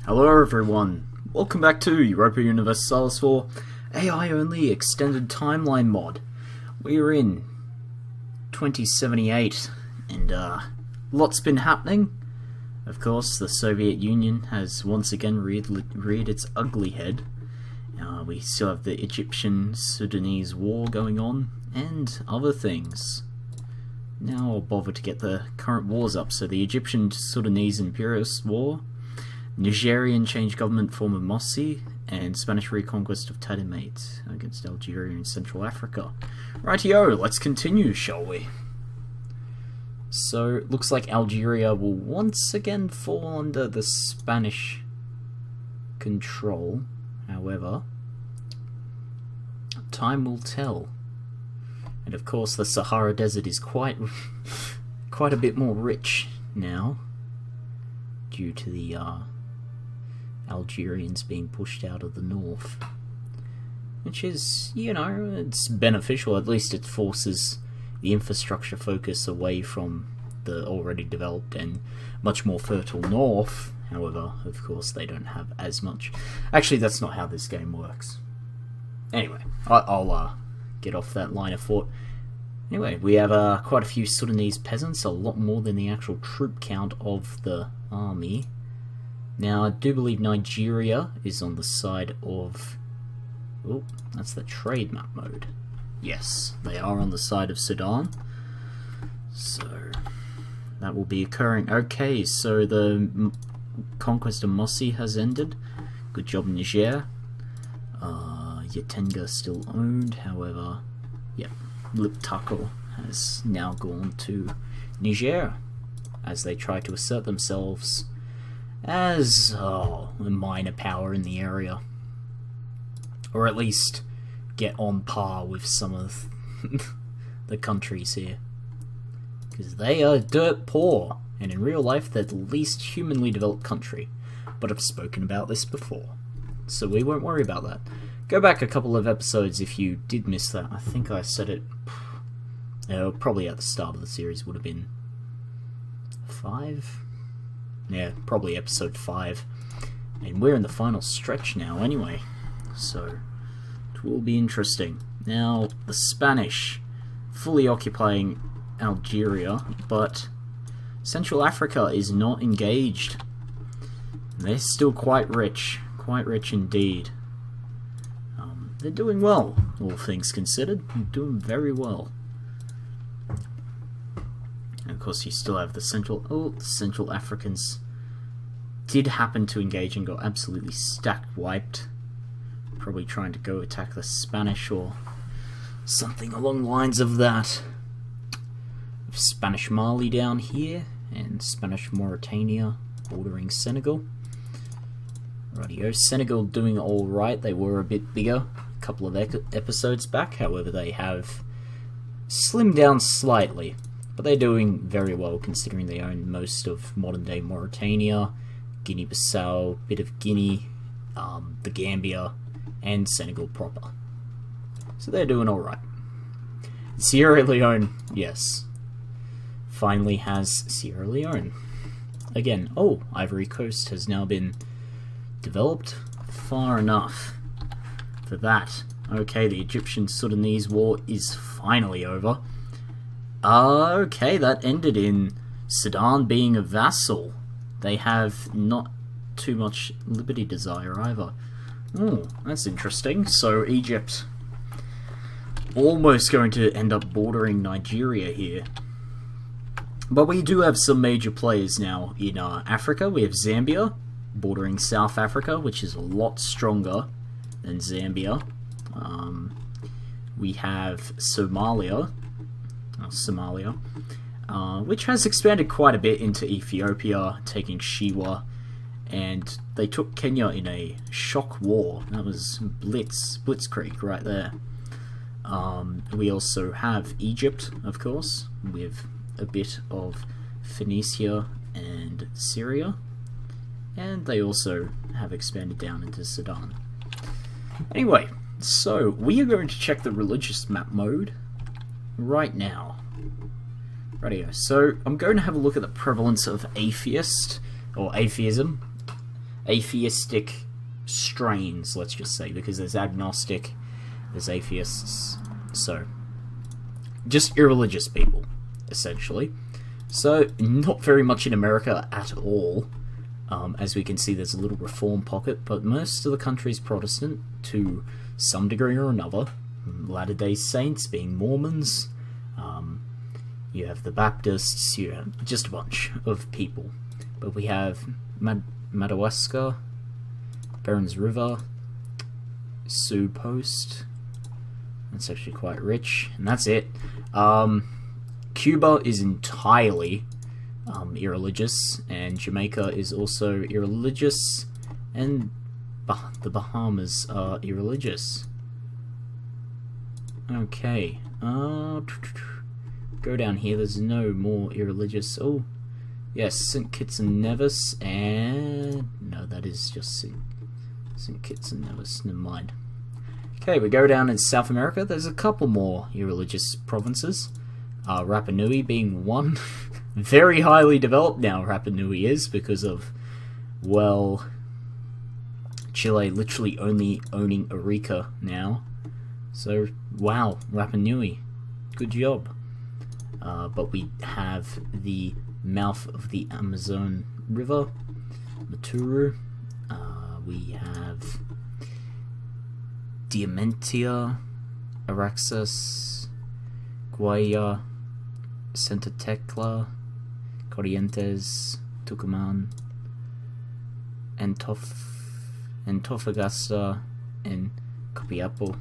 Hello everyone, welcome back to Europa Universalis 4 AI only extended timeline mod. We're in 2078 and lots been happening. Of course, the Soviet Union has once again reared its ugly head. We still have the Egyptian-Sudanese war going on and other things. Now I'll bother to get the current wars up. So the Egyptian-Sudanese imperialist war, Nigerian change government form of Morsi, and Spanish reconquest of Tadimate against Algeria and Central Africa. Rightio, let's continue, shall we? So, it looks like Algeria will once again fall under the Spanish control. However, time will tell. And of course the Sahara Desert is quite a bit more rich now, due to the Algerians being pushed out of the north. Which is, you know, it's beneficial. At least it forces the infrastructure focus away from the already developed and much more fertile north. However, of course, they don't have as much. Actually, that's not how this game works. Anyway, I'll get off that line of thought. Anyway, we have quite a few Sudanese peasants, a lot more than the actual troop count of the army. Now, I do believe Nigeria is on the side of... Oh, that's the trade map mode. Yes, they are on the side of Sudan. So, that will be occurring. Okay, so the conquest of Morsi has ended. Good job, Niger. Yatenga still owned, however, yep, Liptako has now gone to Niger as they try to assert themselves as a minor power in the area, or at least get on par with some of the countries here, because they are dirt poor, and in real life they're the least humanly developed country. But I've spoken about this before, so we won't worry about that. Go back a couple of episodes if you did miss that. I think I said it probably at the start of the series. Would have been 5? Yeah, probably episode 5. And we're in the final stretch now anyway, so it will be interesting. Now, the Spanish fully occupying Algeria, but Central Africa is not engaged. They're still quite rich indeed. They're doing well, all things considered. They're doing very well. And of course, you still have the Central Africans did happen to engage and got absolutely wiped. Probably trying to go attack the Spanish or something along the lines of that. Spanish Mali down here, and Spanish Mauritania bordering Senegal. Rightio, Senegal doing alright. They were a bit bigger a couple of episodes back, however they have slimmed down slightly. But they're doing very well considering they own most of modern day Mauritania, Guinea-Bissau, bit of Guinea, the Gambia, and Senegal proper. So they're doing alright. Sierra Leone, yes. Finally has Sierra Leone. Again, oh, Ivory Coast has now been developed far enough for that. Okay, the Egyptian-Sudanese war is finally over. Okay, that ended in Sudan being a vassal. They have not too much liberty desire either. Oh, that's interesting. So Egypt almost going to end up bordering Nigeria here. But we do have some major players now in Africa. We have Zambia bordering South Africa, which is a lot stronger than Zambia. We have Somalia, which has expanded quite a bit into Ethiopia, taking Shiwa, and they took Kenya in a shock war. That was Blitzkrieg right there. We also have Egypt, of course, with a bit of Phoenicia and Syria, and they also have expanded down into Sudan. Anyway, so we are going to check the religious map mode right now. Rightio, so I'm going to have a look at the prevalence of atheism atheistic strains, let's just say, because there's agnostic, there's atheists, so just irreligious people, essentially. So not very much in America at all. As we can see, there's a little reform pocket, but most of the country is Protestant to some degree or another. Latter-day Saints being Mormons. You have the Baptists. You have just a bunch of people. But we have Madawaska, Barons River, Sioux Post. That's actually quite rich, and that's it. Cuba is entirely irreligious, and Jamaica is also irreligious, and the Bahamas are irreligious. Okay, go down here, there's no more irreligious. Oh, yes, St. Kitts and Nevis, and no, that is just St. Kitts and Nevis, never mind. Okay, we go down in South America, there's a couple more irreligious provinces. Rapa Nui being one. Very highly developed now, Rapa Nui is, because of, well, Chile literally only owning Arica now. So, wow, Rapa Nui. Good job. But we have the mouth of the Amazon River, Maturu. We have Diamantia, Araxas, Guaya, Santa Tecla, Corrientes, Tucumán, Antofagasta, and Copiapo.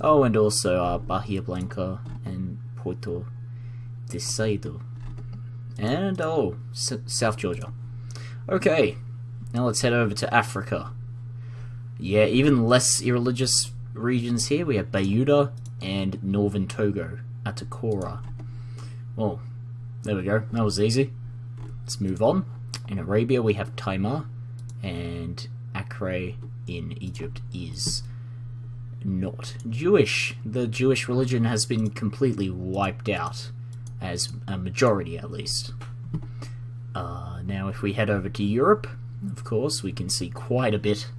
Oh, and also Bahia Blanca and Puerto Deseado. And, oh, South Georgia. Okay, now let's head over to Africa. Yeah, even less irreligious regions here. We have Bayuda and Northern Togo, Atakora. Well, there we go. That was easy. Let's move on. In Arabia, we have Timar, and Acre in Egypt is not Jewish. The Jewish religion has been completely wiped out, as a majority at least. Now, if we head over to Europe, of course, we can see quite a bit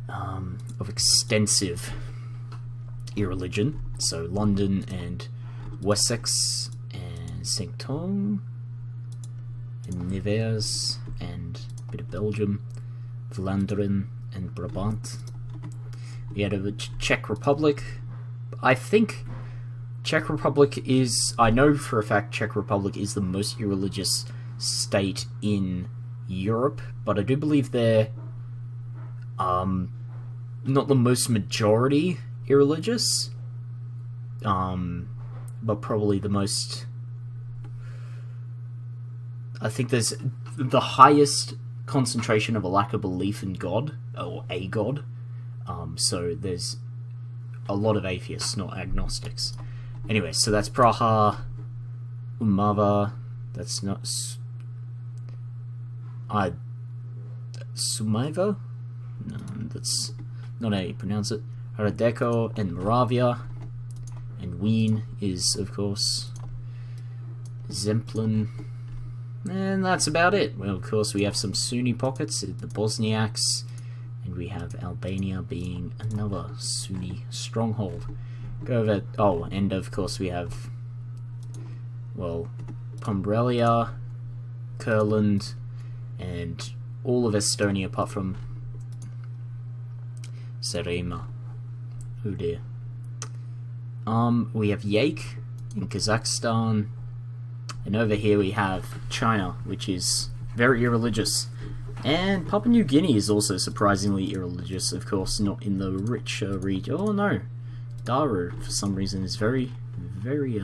of extensive irreligion. So London and Wessex and Saint-Ouen and Nevers and a bit of Belgium, Vlaanderen and Brabant. We had a Czech Republic. I think Czech Republic is, I know for a fact Czech Republic is the most irreligious state in Europe, but I do believe they're not the most majority irreligious, but probably the most. I think there's the highest concentration of a lack of belief in God, or a God. So there's a lot of atheists, not agnostics. Anyway, so that's Praha, Umava, that's not Sumaiva? No, that's not how you pronounce it. Hradeko and Moravia, and Wien is, of course, Zemplin, and that's about it. Well, of course, we have some Sunni pockets, the Bosniaks, and we have Albania being another Sunni stronghold. Go over, oh, and of course we have, well, Pombrelia, Kurland, and all of Estonia apart from Saaremaa. Oh dear. We have Yake in Kazakhstan, and over here we have China, which is very irreligious. And Papua New Guinea is also surprisingly irreligious, of course, not in the rich region. Oh no, Daru, for some reason, is very, very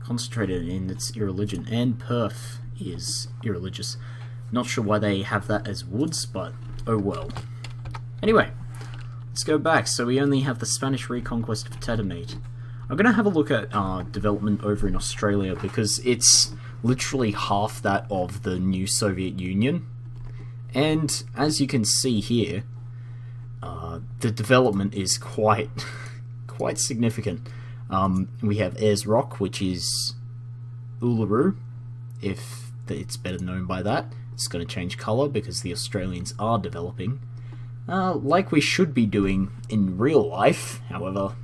concentrated in its irreligion, and Perth is irreligious. Not sure why they have that as woods, but oh well. Anyway, let's go back. So we only have the Spanish reconquest of Tetemate. I'm going to have a look at development over in Australia, because it's literally half that of the new Soviet Union. And as you can see here, the development is quite significant. We have Ayers Rock, which is Uluru, if it's better known by that. It's going to change colour because the Australians are developing, like we should be doing in real life. However,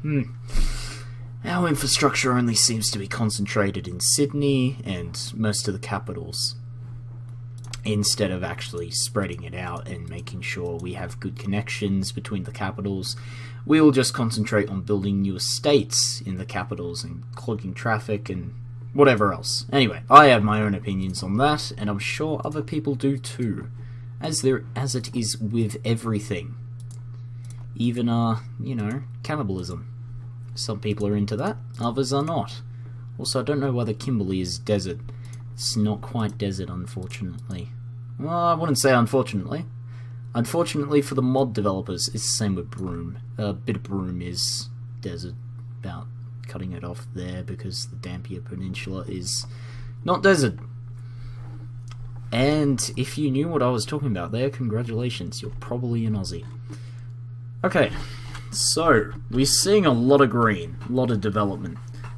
our infrastructure only seems to be concentrated in Sydney and most of the capitals, instead of actually spreading it out and making sure we have good connections between the capitals. We'll just concentrate on building new estates in the capitals and clogging traffic and whatever else. Anyway, I have my own opinions on that, and I'm sure other people do too, as it is with everything. Even, you know, cannibalism. Some people are into that, others are not. Also, I don't know whether Kimberley is desert. It's not quite desert, unfortunately. Well, I wouldn't say unfortunately. Unfortunately for the mod developers, it's the same with Broome. A bit of Broome is desert, about cutting it off there because the Dampier Peninsula is not desert. And if you knew what I was talking about there, congratulations, you're probably an Aussie. Okay, so we're seeing a lot of green, a lot of development,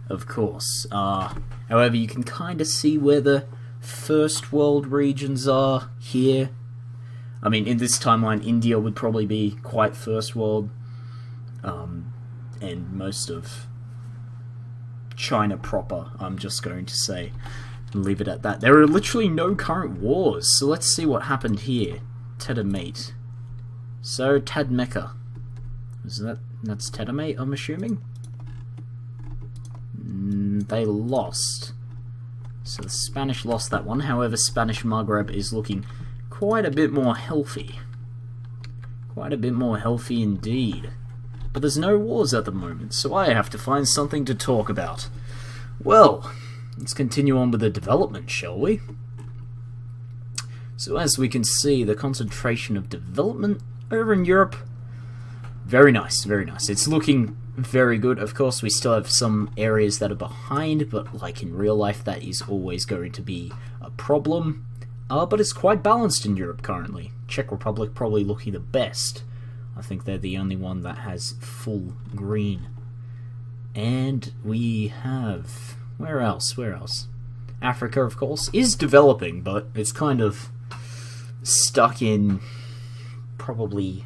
of course. However, you can kind of see where the first world regions are here. I mean, in this timeline, India would probably be quite first world, and most of China proper, I'm just going to say, leave it at that. There are literally no current wars, so let's see what happened here. Tedamate. So, Tadmeka. That's Tedamate, I'm assuming? They lost. So the Spanish lost that one, however Spanish Maghreb is looking quite a bit more healthy. Quite a bit more healthy indeed. But there's no wars at the moment, so I have to find something to talk about. Well, let's continue on with the development, shall we? So as we can see, the concentration of development over in Europe, very nice, very nice. It's looking very good. Of course, we still have some areas that are behind, but like in real life, that is always going to be a problem. But it's quite balanced in Europe currently. Czech Republic probably looking the best. I think they're the only one that has full green. And we have... Where else? Where else? Africa, of course, is developing, but it's kind of stuck in probably...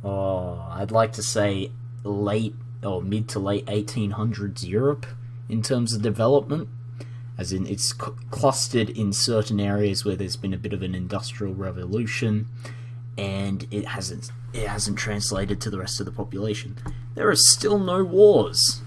I'd like to say late or mid to late 1800s Europe in terms of development, as in it's clustered in certain areas where there's been a bit of an industrial revolution, and it hasn't translated to the rest of the population. There are still no wars.